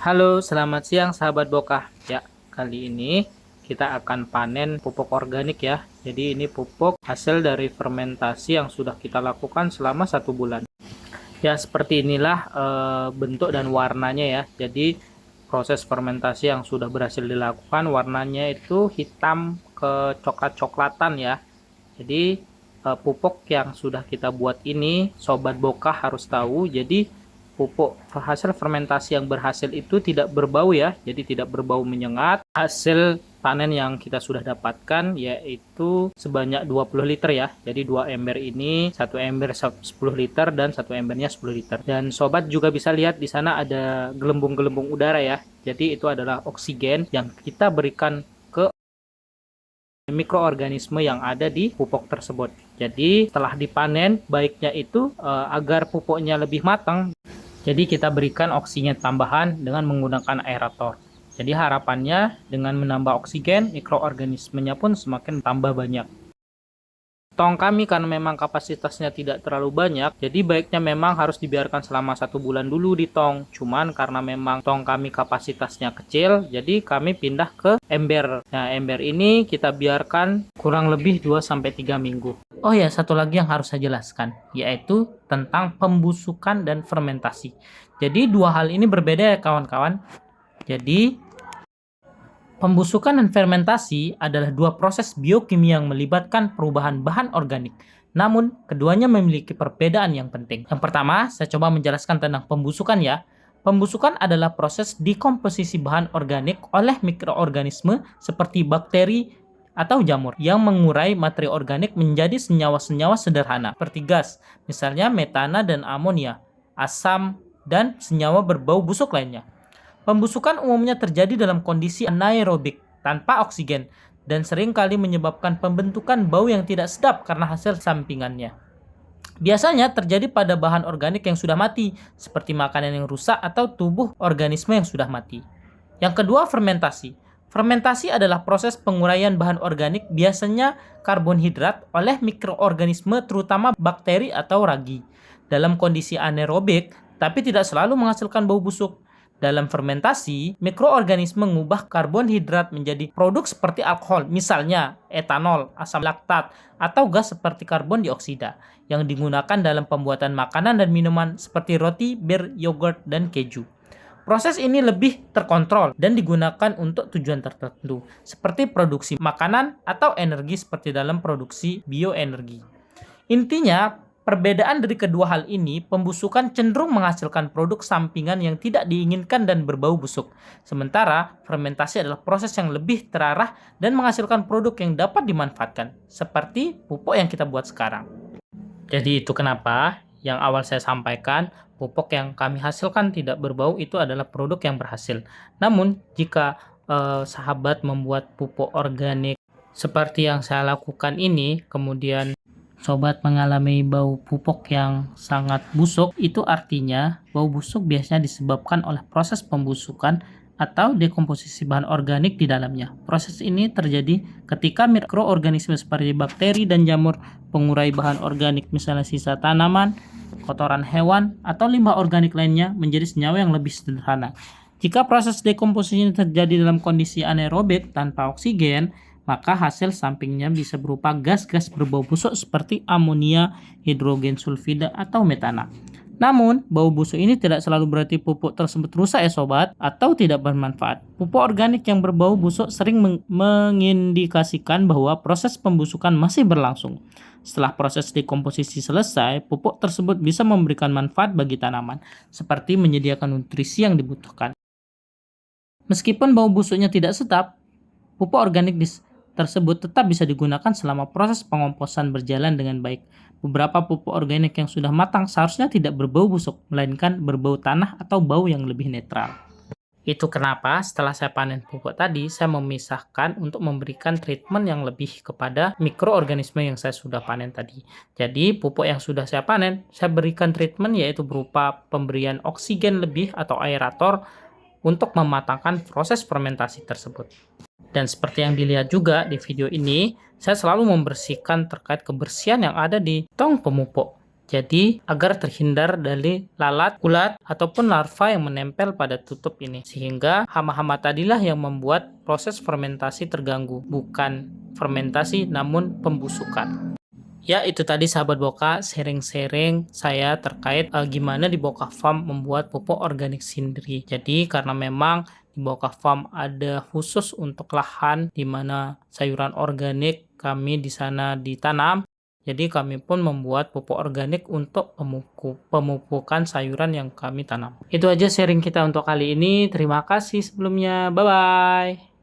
Halo, selamat siang sahabat Bokah. Ya, kali ini kita akan panen pupuk organik ya. Jadi ini pupuk hasil dari fermentasi yang sudah kita lakukan selama 1 bulan. Ya, seperti inilah bentuk dan warnanya ya. Jadi proses fermentasi yang sudah berhasil dilakukan, warnanya itu hitam ke coklat-coklatan ya. Jadi pupuk yang sudah kita buat ini, Sobat Bokah harus tahu. Jadi pupuk hasil fermentasi yang berhasil itu tidak berbau ya, jadi tidak berbau menyengat. Hasil panen yang kita sudah dapatkan yaitu sebanyak 20 liter ya. Jadi 2 ember ini, satu ember 10 liter dan satu embernya 10 liter. Dan sobat juga bisa lihat di sana ada gelembung-gelembung udara ya. Jadi itu adalah oksigen yang kita berikan ke mikroorganisme yang ada di pupuk tersebut. Jadi setelah dipanen, baiknya itu agar pupuknya lebih matang. Jadi kita berikan oksigen tambahan dengan menggunakan aerator. Jadi harapannya dengan menambah oksigen, mikroorganismenya pun semakin tambah banyak. Tong kami karena memang kapasitasnya tidak terlalu banyak, jadi baiknya memang harus dibiarkan selama 1 bulan dulu di tong. Cuman karena memang tong kami kapasitasnya kecil, jadi kami pindah ke ember. Nah, ember ini kita biarkan kurang lebih 2-3 minggu. Oh ya, satu lagi yang harus saya jelaskan, yaitu tentang pembusukan dan fermentasi. Jadi dua hal ini berbeda ya kawan-kawan. Jadi pembusukan dan fermentasi adalah dua proses biokimia yang melibatkan perubahan bahan organik. Namun, keduanya memiliki perbedaan yang penting. Yang pertama, saya coba menjelaskan tentang pembusukan ya. Pembusukan adalah proses dekomposisi bahan organik oleh mikroorganisme seperti bakteri atau jamur yang mengurai materi organik menjadi senyawa-senyawa sederhana seperti gas, misalnya metana dan amonia, asam, dan senyawa berbau busuk lainnya. Pembusukan umumnya terjadi dalam kondisi anaerobik tanpa oksigen dan seringkali menyebabkan pembentukan bau yang tidak sedap karena hasil sampingannya. Biasanya terjadi pada bahan organik yang sudah mati, seperti makanan yang rusak atau tubuh organisme yang sudah mati. Yang kedua, fermentasi. Fermentasi adalah proses penguraian bahan organik, biasanya karbonhidrat, oleh mikroorganisme terutama bakteri atau ragi. Dalam kondisi anaerobik, tapi tidak selalu menghasilkan bau busuk. Dalam fermentasi, mikroorganisme mengubah karbonhidrat menjadi produk seperti alkohol, misalnya etanol, asam laktat, atau gas seperti karbon dioksida, yang digunakan dalam pembuatan makanan dan minuman seperti roti, bir, yogurt, dan keju. Proses ini lebih terkontrol dan digunakan untuk tujuan tertentu, seperti produksi makanan atau energi seperti dalam produksi bioenergi. Intinya, perbedaan dari kedua hal ini, pembusukan cenderung menghasilkan produk sampingan yang tidak diinginkan dan berbau busuk. Sementara, fermentasi adalah proses yang lebih terarah dan menghasilkan produk yang dapat dimanfaatkan, seperti pupuk yang kita buat sekarang. Jadi itu kenapa yang awal saya sampaikan, pupuk yang kami hasilkan tidak berbau itu adalah produk yang berhasil. Namun, jika sahabat membuat pupuk organik seperti yang saya lakukan ini, kemudian sobat mengalami bau pupuk yang sangat busuk, itu artinya bau busuk biasanya disebabkan oleh proses pembusukan atau dekomposisi bahan organik di dalamnya. Proses ini terjadi ketika mikroorganisme seperti bakteri dan jamur pengurai bahan organik, misalnya sisa tanaman, kotoran hewan, atau limbah organik lainnya menjadi senyawa yang lebih sederhana. Jika proses dekomposisi ini terjadi dalam kondisi anaerobik tanpa oksigen, maka hasil sampingnya bisa berupa gas-gas berbau busuk seperti amonia, hidrogen sulfida, atau metana. Namun, bau busuk ini tidak selalu berarti pupuk tersebut rusak ya sobat, atau tidak bermanfaat. Pupuk organik yang berbau busuk sering mengindikasikan bahwa proses pembusukan masih berlangsung. Setelah proses dekomposisi selesai, pupuk tersebut bisa memberikan manfaat bagi tanaman, seperti menyediakan nutrisi yang dibutuhkan. Meskipun bau busuknya tidak sedap, pupuk organik tersebut tetap bisa digunakan selama proses pengomposan berjalan dengan baik. Beberapa pupuk organik yang sudah matang seharusnya tidak berbau busuk, melainkan berbau tanah atau bau yang lebih netral. Itu kenapa setelah saya panen pupuk tadi, saya memisahkan untuk memberikan treatment yang lebih kepada mikroorganisme yang saya sudah panen tadi. Jadi pupuk yang sudah saya panen, saya berikan treatment yaitu berupa pemberian oksigen lebih atau aerator untuk mematangkan proses fermentasi tersebut. Dan seperti yang dilihat juga di video ini, saya selalu membersihkan terkait kebersihan yang ada di tong pemupuk. Jadi, agar terhindar dari lalat, ulat, ataupun larva yang menempel pada tutup ini. Sehingga hama-hama tadilah yang membuat proses fermentasi terganggu. Bukan fermentasi, namun pembusukan. Ya, itu tadi sahabat Boka, sharing-sharing saya terkait gimana di Boka Farm membuat pupuk organik sendiri. Jadi, karena memang di Boka Farm ada khusus untuk lahan di mana sayuran organik kami di sana ditanam. Jadi, kami pun membuat pupuk organik untuk pemupukan sayuran yang kami tanam. Itu aja sharing kita untuk kali ini. Terima kasih sebelumnya. Bye-bye.